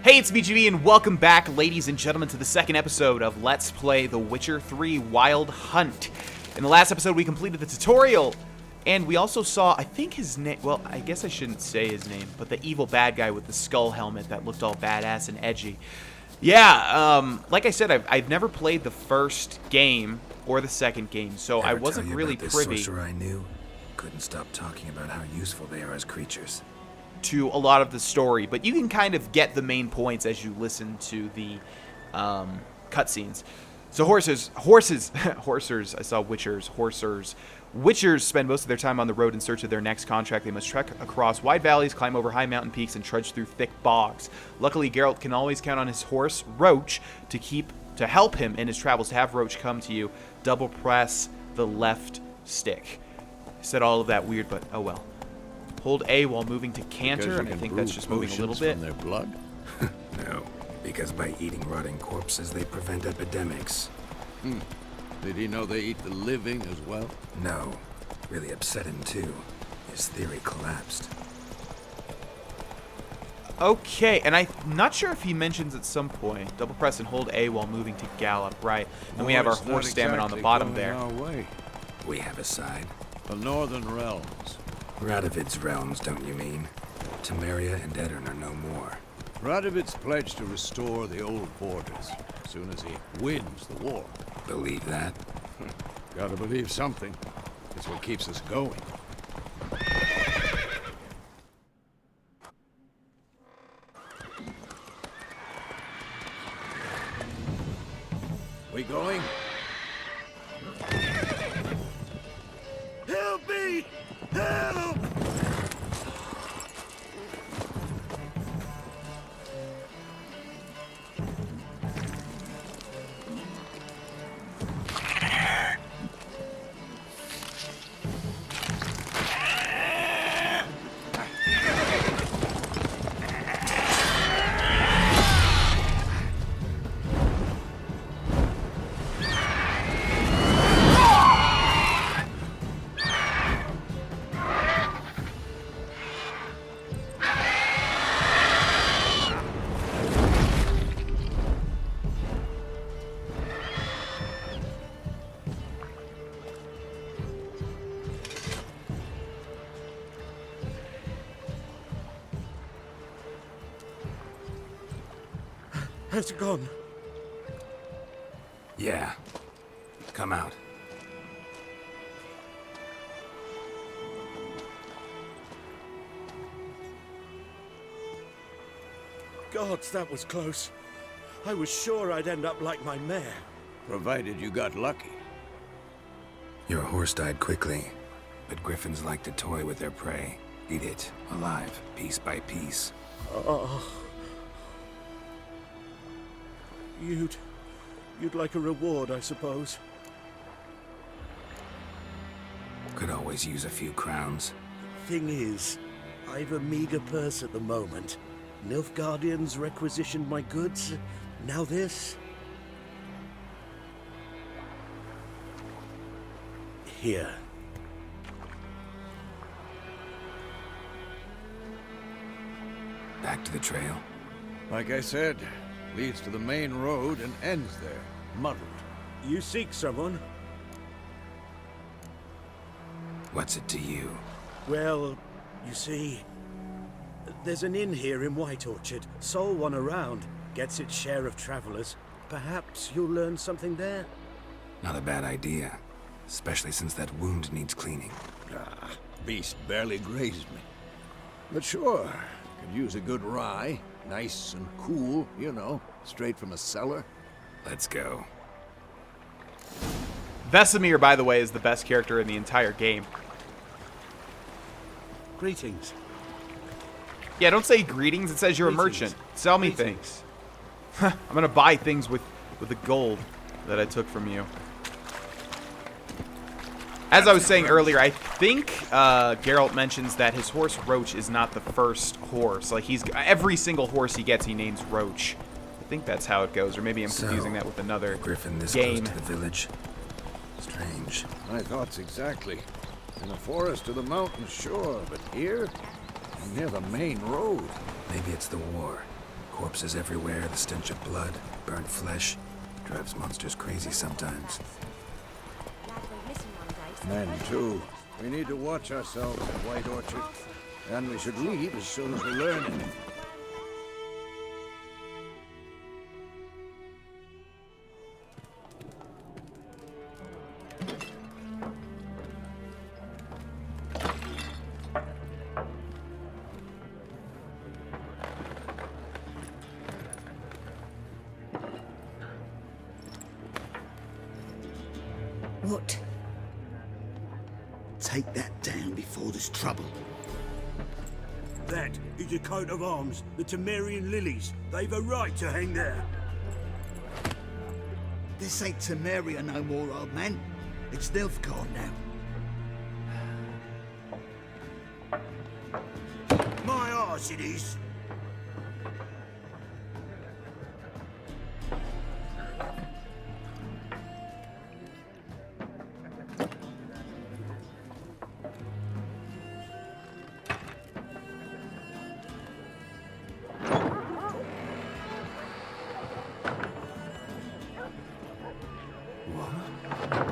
Hey, it's VGV, and welcome back, ladies and gentlemen, to the second episode of Let's Play The Witcher 3 Wild Hunt. In the last episode, we completed the tutorial, and we also saw, I think his name, well, I guess I shouldn't say his name, but the evil bad guy with the skull helmet that looked all badass and edgy. Yeah, like I said, I've never played the first game or the second game, so I wasn't really privy. Sorcerer I knew couldn't stop talking about how useful they are as creatures. To a lot of the story, but you can kind of get the main points as you listen to the cutscenes. So horsers, I saw horsers. Witchers spend most of their time on the road in search of their next contract. They must trek across wide valleys, climb over high mountain peaks, and trudge through thick bogs. Luckily, Geralt can always count on his horse, Roach, to help him in his travels. To have Roach come to you, double press the left stick. I said all of that weird, but oh well. Hold A while moving to canter, and I think that's just moving a little bit. From their blood? No, because by eating rotting corpses, they prevent epidemics. Did he know they eat the living as well? No, really upset him too. His theory collapsed. Okay, and I'm not sure if he mentions at some point, double press and hold A while moving to gallop, right? And we have our horse stamina on the bottom there. Our way. We have a side. The Northern Realms. Radovid's realms, don't you mean? Temeria and Edirn are no more. Radovid's pledged to restore the old borders as soon as he wins the war. Believe that? Gotta believe something. It's what keeps us going. We going? Help me! Help! Has it gone? Yeah. Come out. Gods, that was close. I was sure I'd end up like my mare. Provided you got lucky. Your horse died quickly, but griffins like to toy with their prey. Eat it, alive, piece by piece. Oh. You'd like a reward, I suppose. Could always use a few crowns. Thing is, I've a meager purse at the moment. Nilfgaardians requisitioned my goods. Now this. Here. Back to the trail. Like I said, leads to the main road and ends there, muddled. You seek someone? What's it to you? Well, you see, there's an inn here in White Orchard. Sole one around. Gets its share of travelers. Perhaps you'll learn something there? Not a bad idea. Especially since that wound needs cleaning. Beast barely grazed me. But sure, could use a good rye. Nice and cool, you know, straight from a cellar. Let's go. Vesemir, by the way, is the best character in the entire game. Greetings. Yeah, don't say greetings. It says you're a merchant. Sell me things. I'm gonna buy things with the gold that I took from you. As I was saying earlier, I think Geralt mentions that his horse Roach is not the first horse. Like, every single horse he gets, he names Roach. I think that's how it goes, or maybe I'm confusing that with another Griffin this game. close to the village. Strange. My thoughts exactly. In the forest or the mountains, sure, but here, near the main road. Maybe it's the war. Corpses everywhere, the stench of blood, burnt flesh. Drives monsters crazy sometimes. Men, too. We need to watch ourselves at White Orchard. And we should leave as soon as we learn anything. What? Take that down before there's trouble. That is a coat of arms, the Temerian lilies. They've a right to hang there. This ain't Temeria no more, old man. It's Nilfgaard now. My arse it is.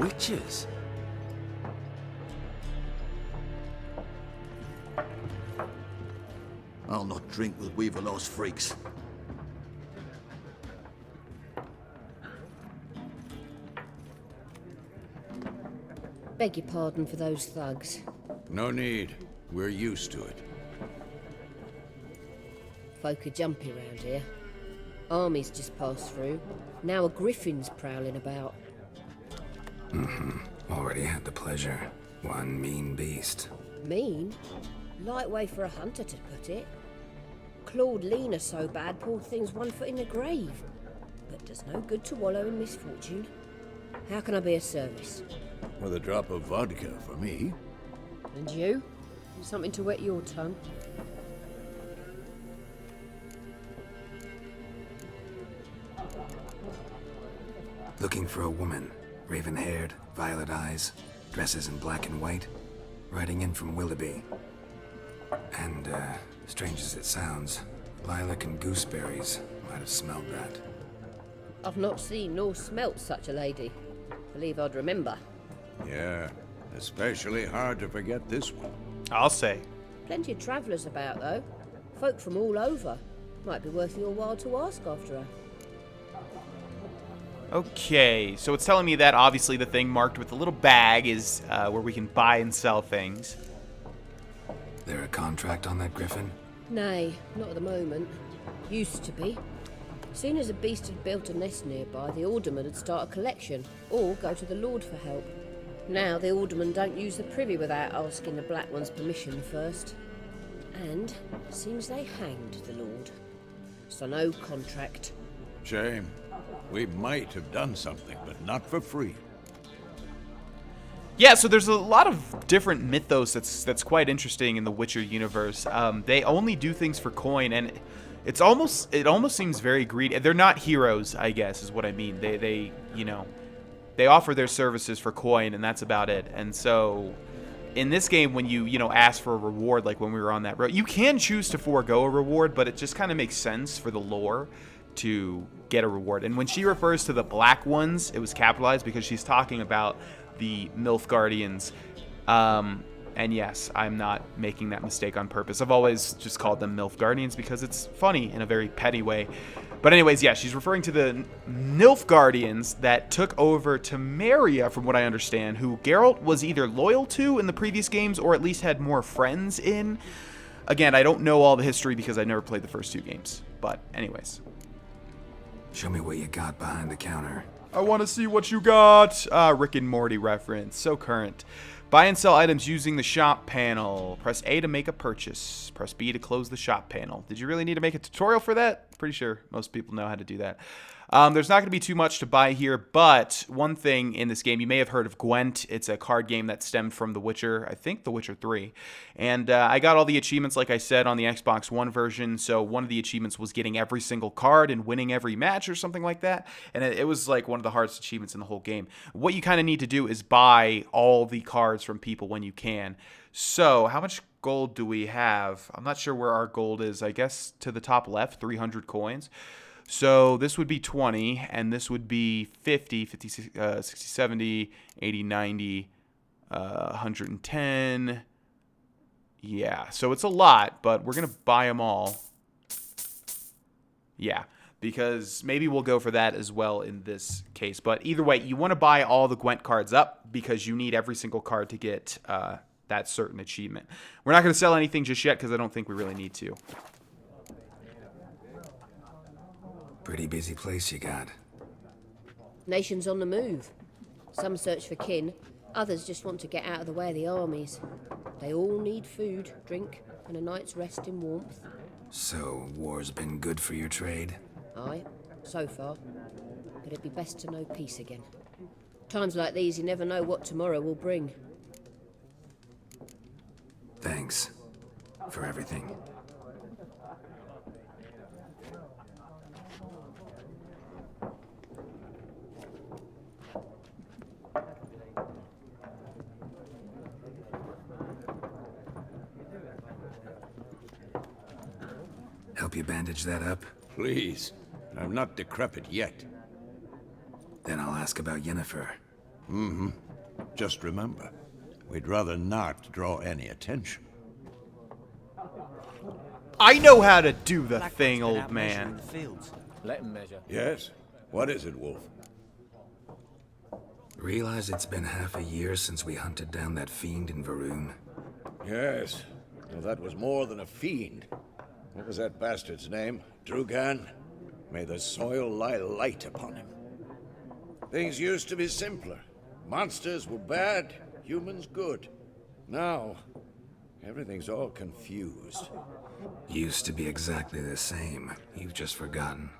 Witches? I'll not drink with Weaverlaw's freaks. Beg your pardon for those thugs. No need. We're used to it. Folk are jumpy round here. Armies just passed through. Now a griffin's prowling about. Already had the pleasure. One mean beast. Mean? Light way for a hunter to put it. Clawed Lena so bad, poor thing's 1 foot in the grave. But does no good to wallow in misfortune. How can I be of service? With a drop of vodka for me. And you? Something to wet your tongue? Looking for a woman. Raven-haired, violet eyes, dresses in black and white. Riding in from Willoughby. And, strange as it sounds, lilac and gooseberries. Might have smelled that. I've not seen nor smelt such a lady. Believe I'd remember. Yeah, especially hard to forget this one. I'll say. Plenty of travellers about, though. Folk from all over. Might be worth your while to ask after her. Okay, so it's telling me that obviously the thing marked with the little bag is where we can buy and sell things. There a contract on that griffin? Nay, not at the moment. Used to be. Soon as a beast had built a nest nearby, the alderman would start a collection, or go to the Lord for help. Now the alderman don't use the privy without asking the Black One's permission first. And seems they hanged the Lord. So no contract. Shame. We might have done something, but not for free. Yeah, so there's a lot of different mythos that's quite interesting in the Witcher universe. They only do things for coin, and it almost seems very greedy. They're not heroes, I guess, is what I mean. They offer their services for coin, and that's about it. And so in this game, when you ask for a reward, like when we were on that road, you can choose to forego a reward, but it just kind of makes sense for the lore to get a reward. And when she refers to the black ones, it was capitalized because she's talking about the MILF Guardians. And yes, I'm not making that mistake on purpose. I've always just called them MILF Guardians because it's funny in a very petty way. But anyways, yeah, she's referring to the MILF Guardians that took over Temeria, from what I understand, who Geralt was either loyal to in the previous games or at least had more friends in. Again, I don't know all the history because I never played the first 2 games. But anyways. Show me what you got behind the counter. I want to see what you got. Rick and Morty reference. So current. Buy and sell items using the shop panel. Press A to make a purchase. Press B to close the shop panel. Did you really need to make a tutorial for that? Pretty sure most people know how to do that. There's not going to be too much to buy here, but one thing in this game, you may have heard of Gwent. It's a card game that stemmed from The Witcher, I think The Witcher 3. And I got all the achievements, like I said, on the Xbox One version. So one of the achievements was getting every single card and winning every match or something like that. And it was like one of the hardest achievements in the whole game. What you kind of need to do is buy all the cards from people when you can. So how much gold do we have? I'm not sure where our gold is. I guess to the top left, 300 coins. So this would be 20, and this would be 50, 60, 70, 80, 90, 110. Yeah, so it's a lot, but we're going to buy them all. Yeah, because maybe we'll go for that as well in this case. But either way, you want to buy all the Gwent cards up because you need every single card to get that certain achievement. We're not going to sell anything just yet because I don't think we really need to. Pretty busy place you got. Nations on the move. Some search for kin, others just want to get out of the way of the armies. They all need food, drink, and a night's rest in warmth. So, war's been good for your trade? Aye, so far. But it'd be best to know peace again. Times like these, you never know what tomorrow will bring. Thanks for everything. Help you bandage that up? Please. I'm not decrepit yet. Then I'll ask about Yennefer. Just remember, we'd rather not draw any attention. I know how to do the thing, old man. Let him measure. Yes? What is it, Wolf? Realize it's been half a year since we hunted down that fiend in Varun. Yes. Well, that was more than a fiend. What was that bastard's name? Drugan? May the soil lie light upon him. Things used to be simpler. Monsters were bad, humans good. Now, everything's all confused. Used to be exactly the same. You've just forgotten.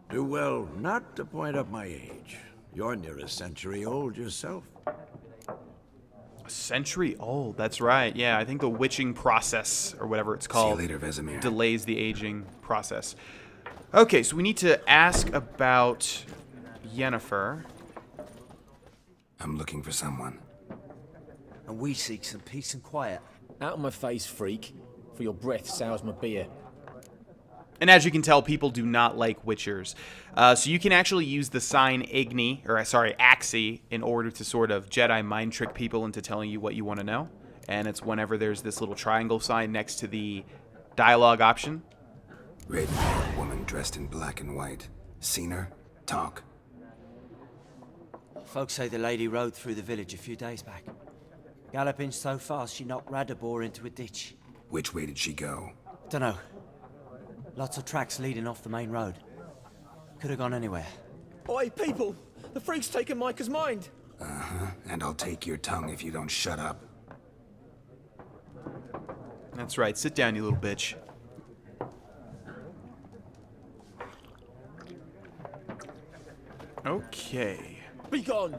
Do well not to point up my age. You're near a century old yourself. A century old, that's right. Yeah, I think the witching process, or whatever it's called, See you later, Vesemir. delays the aging process. Okay, so we need to ask about Yennefer. I'm looking for someone. And we seek some peace and quiet. Out of my face, freak. For your breath sours my beer. And as you can tell, people do not like witchers. So you can actually use the sign Axii, in order to sort of Jedi mind trick people into telling you what you want to know. And it's whenever there's this little triangle sign next to the dialogue option. Raven-haired woman dressed in black and white. Seen her? Talk. Folks say the lady rode through the village a few days back. Galloping so fast she knocked Radabor into a ditch. Which way did she go? Dunno. Lots of tracks leading off the main road. Could have gone anywhere. Oi, people! The freak's taken Micah's mind! Uh-huh. And I'll take your tongue if you don't shut up. That's right. Sit down, you little bitch. Okay. Be gone!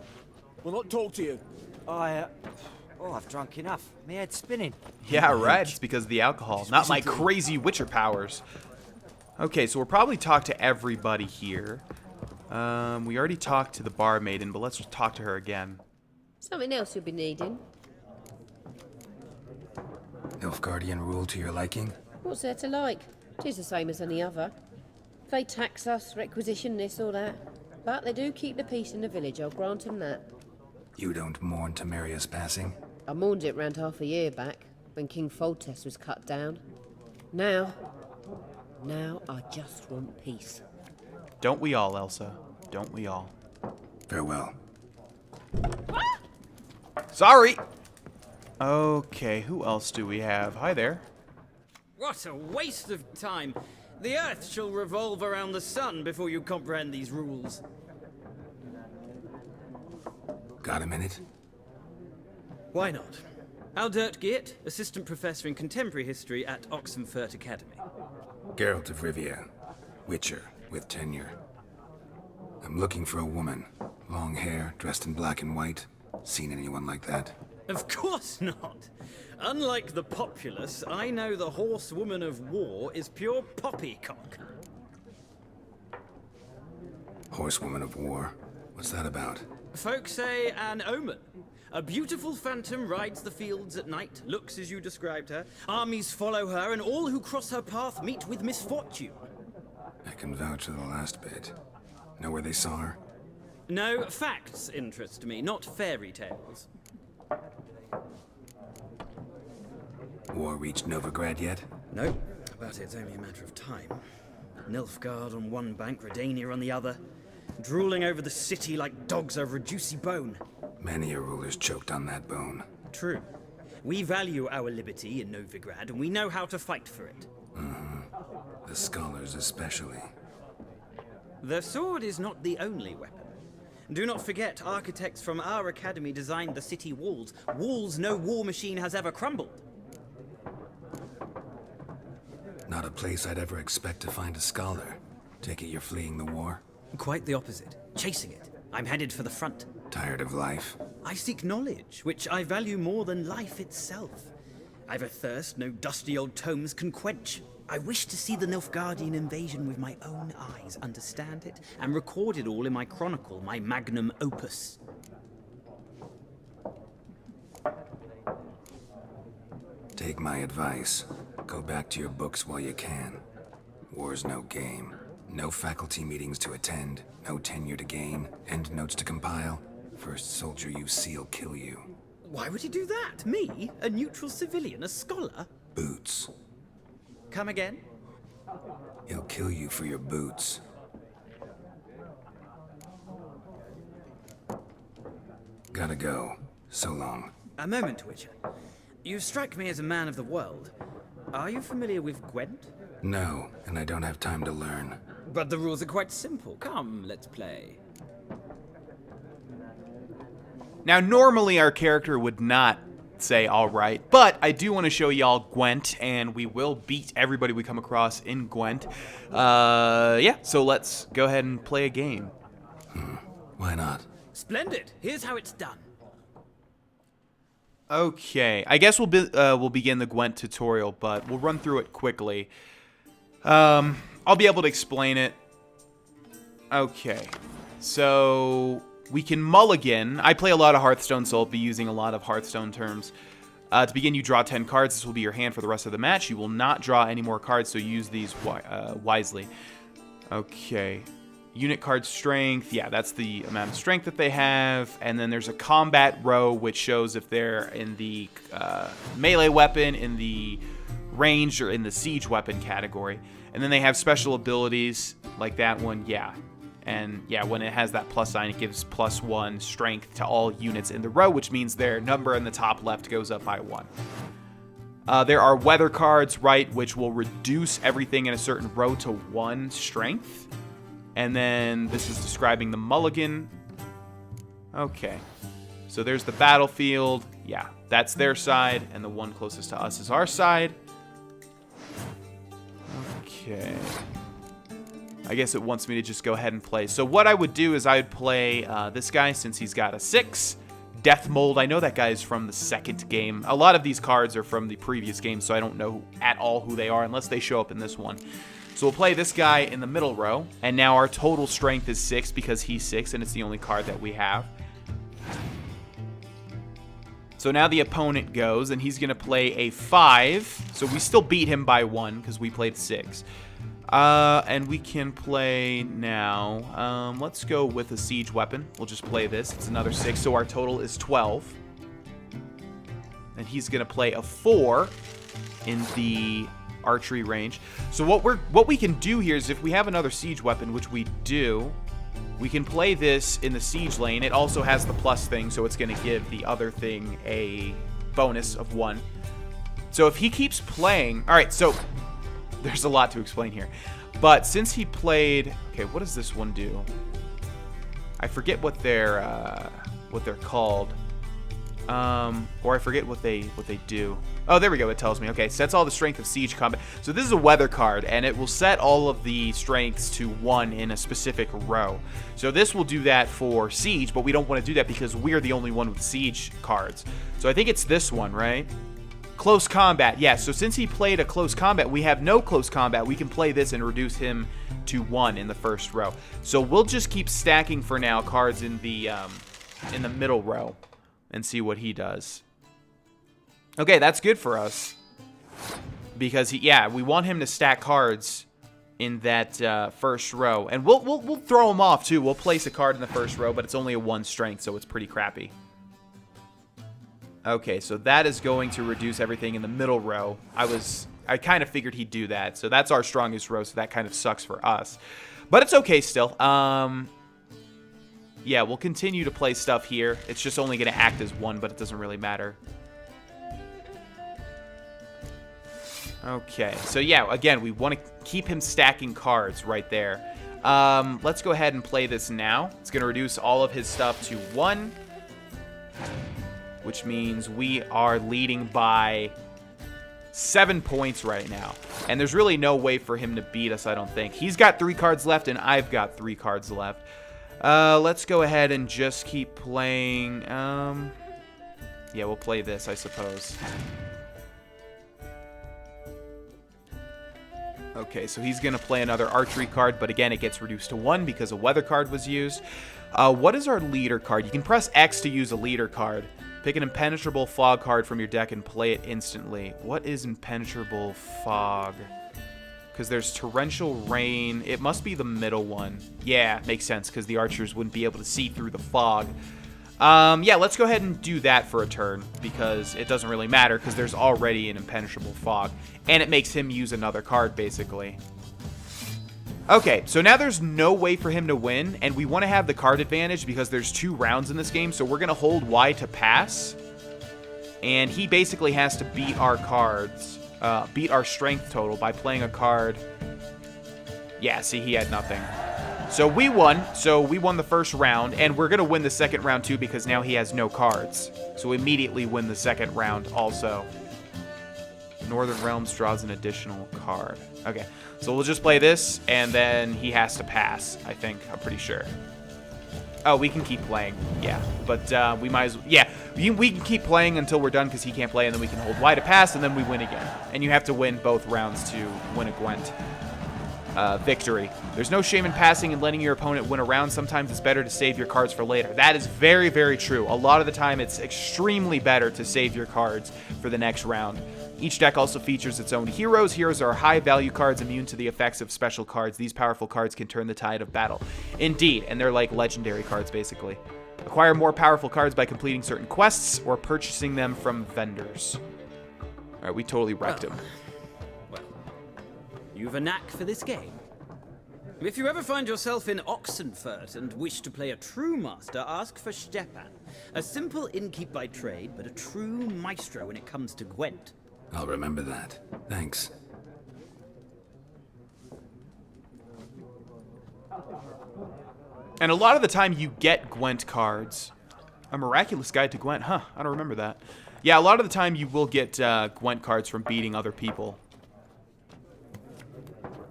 We'll not talk to you. I've drunk enough. My head's spinning. Yeah, right. It's because of the alcohol, not my crazy witcher powers. Okay, so we'll probably talk to everybody here. We already talked to the bar maiden, but let's just talk to her again. Something else you'll be needing. Nilfgaardian rule to your liking? What's there to like? 'Tis the same as any other. They tax us, requisition this or that. But they do keep the peace in the village, I'll grant 'em that. You don't mourn Temeria's passing? I mourned it round half a year back, when King Foltest was cut down. Now I just want peace. Don't we all, Elsa? Don't we all? Farewell. Sorry! Okay, who else do we have? Hi there. What a waste of time! The Earth shall revolve around the sun before you comprehend these rules. Got a minute? Why not? Aldert Geert, Assistant Professor in Contemporary History at Oxenfurt Academy. Geralt of Rivia. Witcher with tenure. I'm looking for a woman. Long hair, dressed in black and white. Seen anyone like that? Of course not. Unlike the populace, I know the horsewoman of war is pure poppycock. Horsewoman of war? What's that about? Folk say an omen. A beautiful phantom rides the fields at night, looks as you described her. Armies follow her, and all who cross her path meet with misfortune. I can vouch for the last bit. Know where they saw her? No, facts interest me, not fairy tales. War reached Novigrad yet? No, but it's only a matter of time. Nilfgaard on one bank, Redania on the other. Drooling over the city like dogs over a juicy bone. Many a ruler's choked on that bone. True. We value our liberty in Novigrad, and we know how to fight for it. The scholars especially. The sword is not the only weapon. Do not forget, architects from our academy designed the city walls. Walls no war machine has ever crumbled. Not a place I'd ever expect to find a scholar. Take it you're fleeing the war? Quite the opposite. Chasing it. I'm headed for the front. Tired of life? I seek knowledge, which I value more than life itself. I've a thirst no dusty old tomes can quench. I wish to see the Nilfgaardian invasion with my own eyes, understand it, and record it all in my chronicle, my magnum opus. Take my advice. Go back to your books while you can. War's no game. No faculty meetings to attend, no tenure to gain, endnotes to compile. First soldier you see will kill you. Why would he do that? Me? A neutral civilian? A scholar? Boots. Come again? He'll kill you for your boots. Gotta go. So long. A moment, Witcher. You strike me as a man of the world. Are you familiar with Gwent? No, and I don't have time to learn. But the rules are quite simple. Come, let's play. Now, normally our character would not say all right, but I do want to show y'all Gwent, and we will beat everybody we come across in Gwent. Yeah, so let's go ahead and play a game. Why not? Splendid. Here's how it's done. Okay, I guess we'll begin the Gwent tutorial, but we'll run through it quickly. I'll be able to explain it. Okay, so we can mulligan. I play a lot of Hearthstone, so I'll be using a lot of Hearthstone terms. To begin, you draw 10 cards. This will be your hand for the rest of the match. You will not draw any more cards, so use these wisely. Okay. Unit card strength. Yeah, that's the amount of strength that they have. And then there's a combat row, which shows if they're in the melee weapon, in the ranged, or in the siege weapon category. And then they have special abilities like that one. Yeah. And yeah, when it has that plus sign, it gives +1 strength to all units in the row, which means their number in the top left goes up by 1. There are weather cards, right, which will reduce everything in a certain row to 1 strength. And then this is describing the mulligan. Okay. So there's the battlefield. Yeah, that's their side, and the one closest to us is our side. Okay. I guess it wants me to just go ahead and play. So what I would do is I would play this guy since he's got a 6. Death Mold. I know that guy is from the second game. A lot of these cards are from the previous game, so I don't know at all who they are unless they show up in this one. So we'll play this guy in the middle row. And now our total strength is 6 because he's 6 and it's the only card that we have. So now the opponent goes and he's going to play a 5. So we still beat him by 1 because we played 6. And we can play now. Let's go with a siege weapon. We'll just play this. It's another 6. So our total is 12. And he's going to play a 4 in the archery range. So what we can do here is if we have another siege weapon, which we do, we can play this in the siege lane. It also has the plus thing, so it's going to give the other thing a bonus of 1. So if he keeps playing... All right, so there's a lot to explain here. But since he played... Okay, what does this one do? I forget what they're called. Or I forget what they do. Oh, there we go. It tells me. Okay, sets all the strength of siege combat. So this is a weather card, and it will set all of the strengths to 1 in a specific row. So this will do that for siege, but we don't want to do that because we're the only one with siege cards. So I think it's this one, right? Close combat. Yeah, so since he played a close combat, we have no close combat. We can play this and reduce him to 1 in the first row. So we'll just keep stacking for now cards in the middle row and see what he does. Okay, that's good for us. Because, we want him to stack cards in that first row. And we'll throw him off, too. We'll place a card in the first row, but it's only a 1 strength, so it's pretty crappy. Okay, so that is going to reduce everything in the middle row. I kind of figured he'd do that. So that's our strongest row, so that kind of sucks for us. But it's okay still. Yeah, we'll continue to play stuff here. It's just only going to act as 1, but it doesn't really matter. Okay, so yeah, again, we want to keep him stacking cards right there. Let's go ahead and play this now. It's going to reduce all of his stuff to 1. Which means we are leading by 7 points right now. And there's really no way for him to beat us, I don't think. He's got 3 cards left, and I've got 3 cards left. Let's go ahead and just keep playing. Yeah, we'll play this, I suppose. Okay, so he's going to play another archery card, but again, it gets reduced to 1 because a weather card was used. What is our leader card? You can press X to use a leader card. Pick an impenetrable fog card from your deck and play it instantly. What is impenetrable fog? Because there's torrential rain. It must be the middle one. Yeah, makes sense because the archers wouldn't be able to see through the fog. Yeah, let's go ahead and do that for a turn because it doesn't really matter because there's already an impenetrable fog. And it makes him use another card, basically. Okay, so now there's no way for him to win, and we want to have the card advantage because there's 2 rounds in this game, so we're going to hold Y to pass, and he basically has to beat our cards, beat our strength total by playing a card. Yeah, see, he had nothing. So we won the first round, and we're going to win the second round too because now he has no cards. So we immediately win the second round also. Northern Realms draws an additional card. Okay, so we'll just play this, and then he has to pass, I think. I'm pretty sure. Oh, we can keep playing. Yeah, but we might as well... Yeah, we can keep playing until we're done because he can't play, and then we can hold Y to pass, and then we win again. And you have to win both rounds to win a Gwent victory. There's no shame in passing and letting your opponent win a round. Sometimes it's better to save your cards for later. That is very, very true. A lot of the time, it's extremely better to save your cards for the next round. Each deck also features its own heroes. Heroes are high-value cards immune to the effects of special cards. These powerful cards can turn the tide of battle. Indeed, and they're like legendary cards, basically. Acquire more powerful cards by completing certain quests or purchasing them from vendors. All right, we totally wrecked him. Well, you've a knack for this game. If you ever find yourself in Oxenfurt and wish to play a true master, ask for Stepan. A simple innkeep by trade, but a true maestro when it comes to Gwent. I'll remember that. Thanks. And a lot of the time you get Gwent cards. A Miraculous Guide to Gwent. Huh, I don't remember that. Yeah, a lot of the time you will get Gwent cards from beating other people.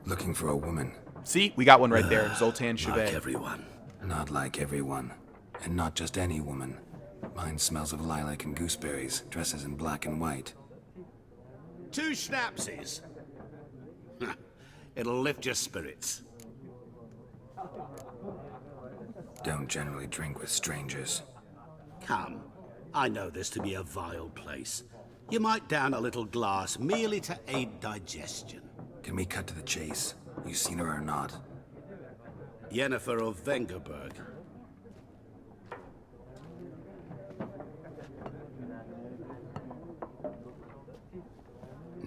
Looking for a woman. See, we got one right there. Zoltan Chevet. Like everyone. Not like everyone. And not just any woman. Mine smells of lilac and gooseberries, dresses in black and white. 2 schnapsies. It'll lift your spirits. Don't generally drink with strangers. Come, I know this to be a vile place. You might down a little glass merely to aid digestion. Can we cut to the chase? You seen her or not? Yennefer of Vengerberg.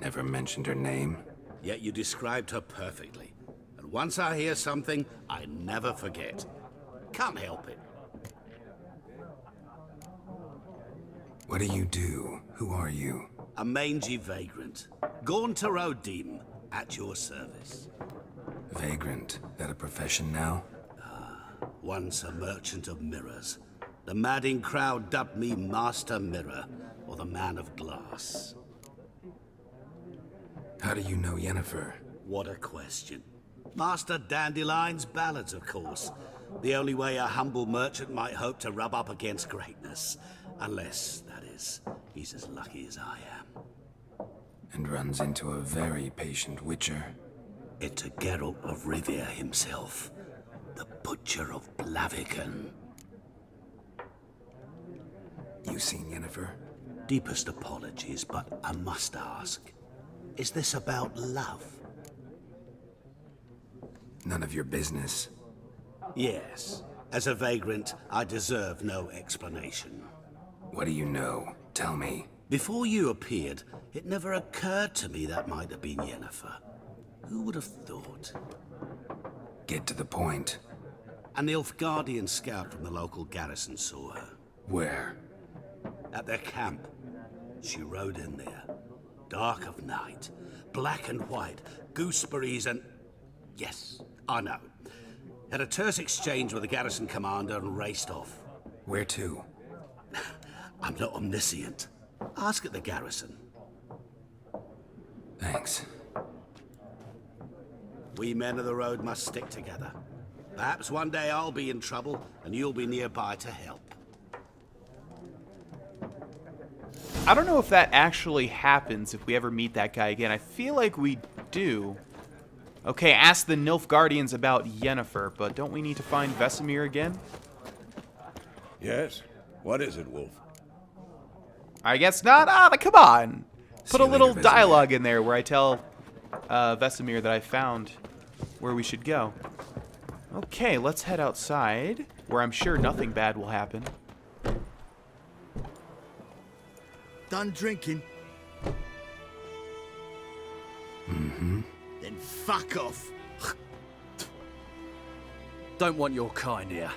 Never mentioned her name. Yet you described her perfectly. And once I hear something, I never forget. Can't help it. What do you do? Who are you? A mangy vagrant. Gone to Rodim, at your service. Vagrant. That a profession now? Once a merchant of mirrors. The madding crowd dubbed me Master Mirror, or the Man of Glass. How do you know Yennefer? What a question. Master Dandelion's ballads, of course. The only way a humble merchant might hope to rub up against greatness. Unless, that is, he's as lucky as I am. And runs into a very patient witcher. Into Geralt of Rivia himself. The Butcher of Blaviken. You seen Yennefer? Deepest apologies, but I must ask. Is this about love? None of your business. Yes. As a vagrant, I deserve no explanation. What do you know? Tell me. Before you appeared, it never occurred to me that might have been Yennefer. Who would have thought? Get to the point. An Nilfgaardian scout from the local garrison saw her. Where? At their camp. She rode in there. Dark of night. Black and white. Gooseberries and... Yes, I know. Had a terse exchange with the garrison commander and raced off. Where to? I'm not omniscient. Ask at the garrison. Thanks. We men of the road must stick together. Perhaps one day I'll be in trouble and you'll be nearby to help. I don't know if that actually happens if we ever meet that guy again. I feel like we do. Okay, ask the Nilfgaardians about Yennefer, but don't we need to find Vesemir again? Yes? What is it, Wolf? I guess not. Ah, come on. Put See a you little later, Vesemir. dialogue in there where I tell Vesemir that I found where we should go. Okay, let's head outside, where I'm sure nothing bad will happen. Done drinking? Mm-hmm. Then fuck off. Don't want your kind here.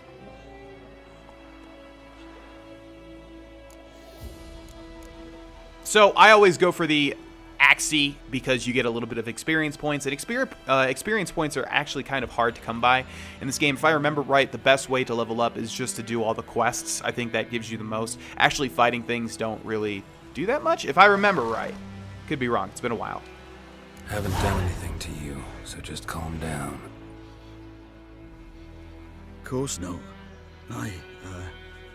So I always go for the Axii because you get a little bit of experience points, and experience points are actually kind of hard to come by in this game. If I remember right, the best way to level up is just to do all the quests. I think that gives you the most. Actually, fighting things don't really do that much, if I remember right. Could be wrong. It's been a while. Haven't done anything to you, so just calm down. Course no.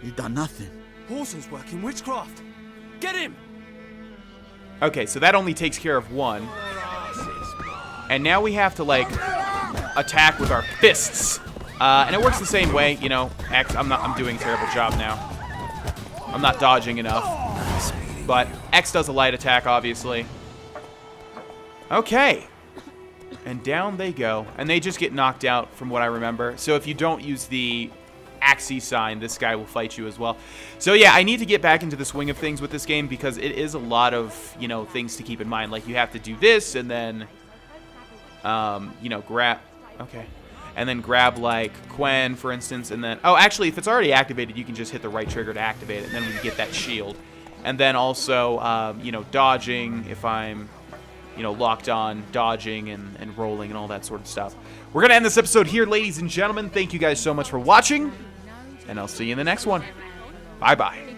You done nothing. Horsel's working witchcraft. Get him! Okay, so that only takes care of one. And now we have to, like, attack with our fists. And it works the same way, you know. I'm doing a terrible job now. I'm not dodging enough. But X does a light attack, obviously. Okay. And down they go. And they just get knocked out, from what I remember. So if you don't use the Axii sign, this guy will fight you as well. So yeah, I need to get back into the swing of things with this game because it is a lot of, you know, things to keep in mind. Like, you have to do this and then, you know, grab... Okay. And then grab, like, Quen, for instance, and then... Oh, actually, if it's already activated, you can just hit the right trigger to activate it, and then we get that shield. And then also, you know, dodging if I'm, you know, locked on, dodging and rolling and all that sort of stuff. We're going to end this episode here, ladies and gentlemen. Thank you guys so much for watching, and I'll see you in the next one. Bye-bye.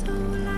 So